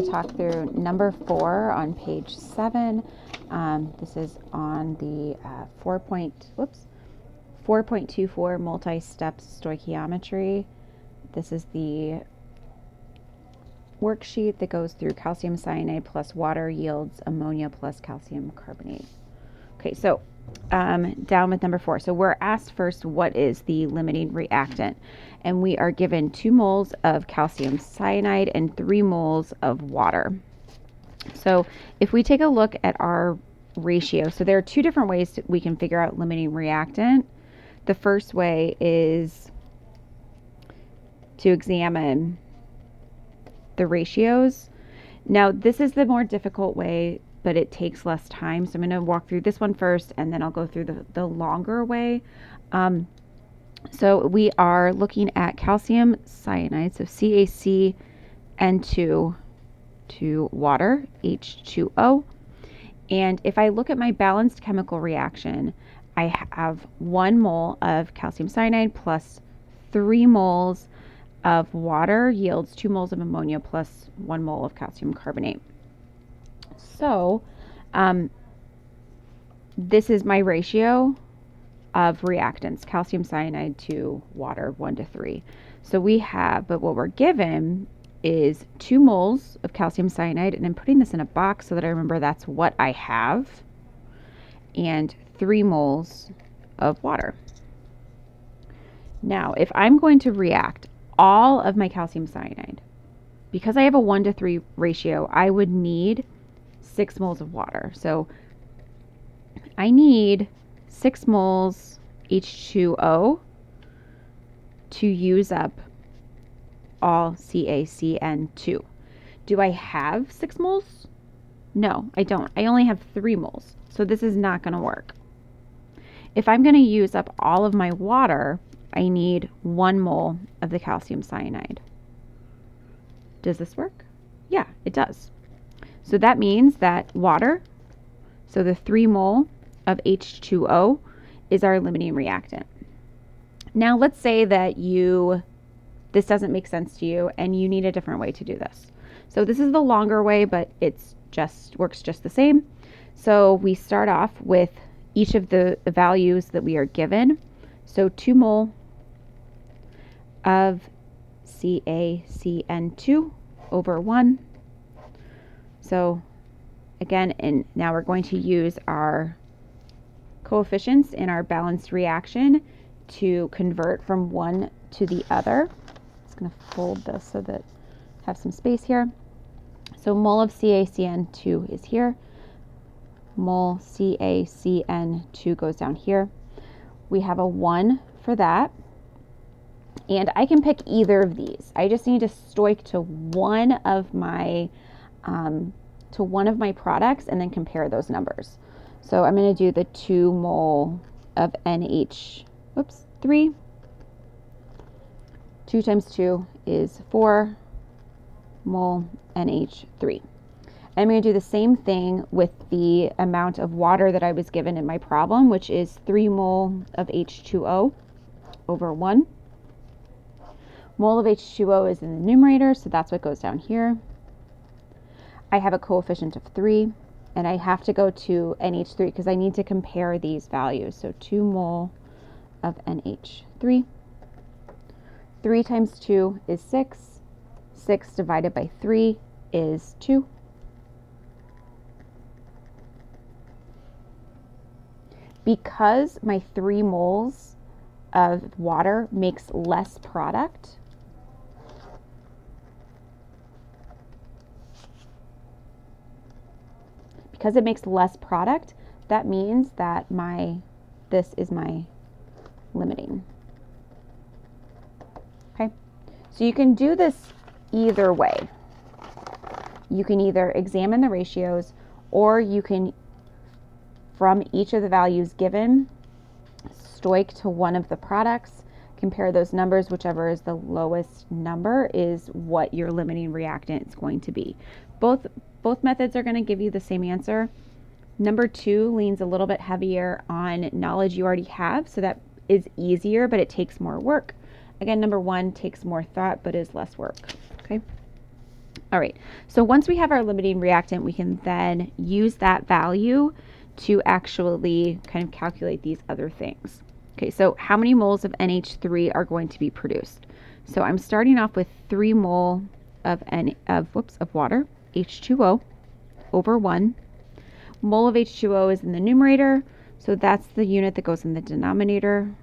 to talk through number 4 on page 7. This is on the 4.24 multi-step stoichiometry. This is the worksheet that goes through calcium cyanide plus water yields ammonia plus calcium carbonate. Okay, so down with number 4. So we're asked first, what is the limiting reactant? And we are given 2 moles of calcium cyanide and 3 moles of water. So if we take a look at our ratio, so there are 2 different ways we can figure out limiting reactant. The first way is to examine the ratios. Now, this is the more difficult way, but it takes less time. So I'm going to walk through this one first, and then I'll go through the longer way. So we are looking at calcium cyanide, so CaCN2 to water, H2O. And if I look at my balanced chemical reaction, I have 1 mole of calcium cyanide plus 3 moles of water yields 2 moles of ammonia plus 1 mole of calcium carbonate. So this is my ratio of reactants, calcium cyanide to water, 1:3. So we have, but what we're given is 2 moles of calcium cyanide, and I'm putting this in a box so that I remember that's what I have, and 3 moles of water. Now, if I'm going to react all of my calcium cyanide, because I have a 1:3 ratio, I would need 6 moles of water. So I need 6 moles H2O to use up all CaCN2. Do I have 6 moles? No, I don't. I only have 3 moles. So this is not going to work. If I'm going to use up all of my water, I need 1 mole of the calcium cyanide. Does this work? Yeah, it does. So that means that water, so the 3 mole of H2O, is our limiting reactant. Now let's say that this doesn't make sense to you and you need a different way to do this. So this is the longer way, but it's works just the same. So we start off with each of the values that we are given. So 2 mole of CaCN2 over 1. So again, and now we're going to use our coefficients in our balanced reaction to convert from one to the other. I'm just going to fold this so that I have some space here. So mole of CaCN2 is here. Mole CaCN2 goes down here. We have a 1 for that. And I can pick either of these. I just need to stoich to one of my products and then compare those numbers. So I'm going to do the 2 mole of NH3. 2 times 2 is 4 mole NH3. I'm going to do the same thing with the amount of water that I was given in my problem, which is 3 mole of H2O over 1. Mole of H2O is in the numerator, so that's what goes down here. I have a coefficient of 3, and I have to go to NH3 because I need to compare these values. So 2 mole of NH3. 3 times 2 is 6. 6 divided by 3 is 2. Because my 3 moles of water makes less product, that means that this is my limiting. Okay, so you can do this either way. You can either examine the ratios, or you can, from each of the values given, stoich to one of the products, compare those numbers. Whichever is the lowest number is what your limiting reactant is going to be. Both methods are going to give you the same answer. Number 2 leans a little bit heavier on knowledge you already have, so that is easier, but it takes more work. Again, number 1 takes more thought, but is less work. Okay. All right, so once we have our limiting reactant, we can then use that value to actually kind of calculate these other things. Okay, so how many moles of NH3 are going to be produced? So I'm starting off with 3 mole of water, H2O, over 1. Mole of H2O is in the numerator, so that's the unit that goes in the denominator.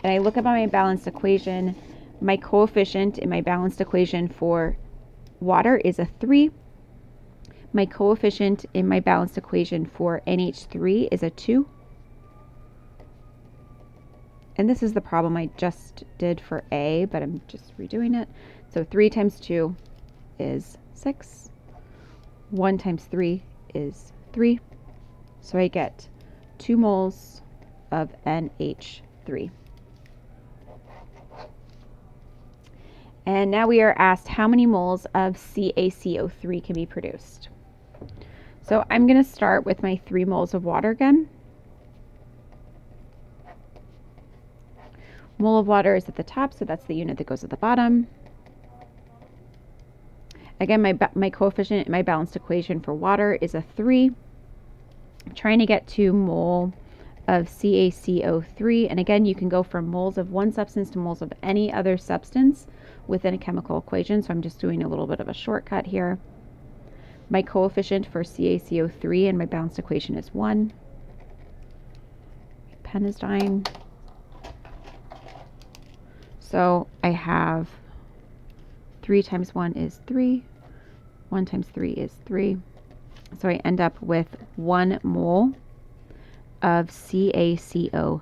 And I look at my balanced equation. My coefficient in my balanced equation for water is a 3. My coefficient in my balanced equation for NH3 is a 2. And this is the problem I just did for A, but I'm just redoing it. So 3 times 2 is 6. 1 times 3 is 3. So I get 2 moles of NH3. And now we are asked how many moles of CaCO3 can be produced. So I'm going to start with my 3 moles of water again. Mole of water is at the top, so that's the unit that goes at the bottom. Again, my coefficient in my balanced equation for water is a 3. I'm trying to get to mole of CaCO3. And again, you can go from moles of one substance to moles of any other substance within a chemical equation. So I'm just doing a little bit of a shortcut here. My coefficient for CaCO3 in my balanced equation is 1. My pen is dying. So I have 3 times 1 is 3. 1 times 3 is 3. So I end up with 1 mole of CaCO3.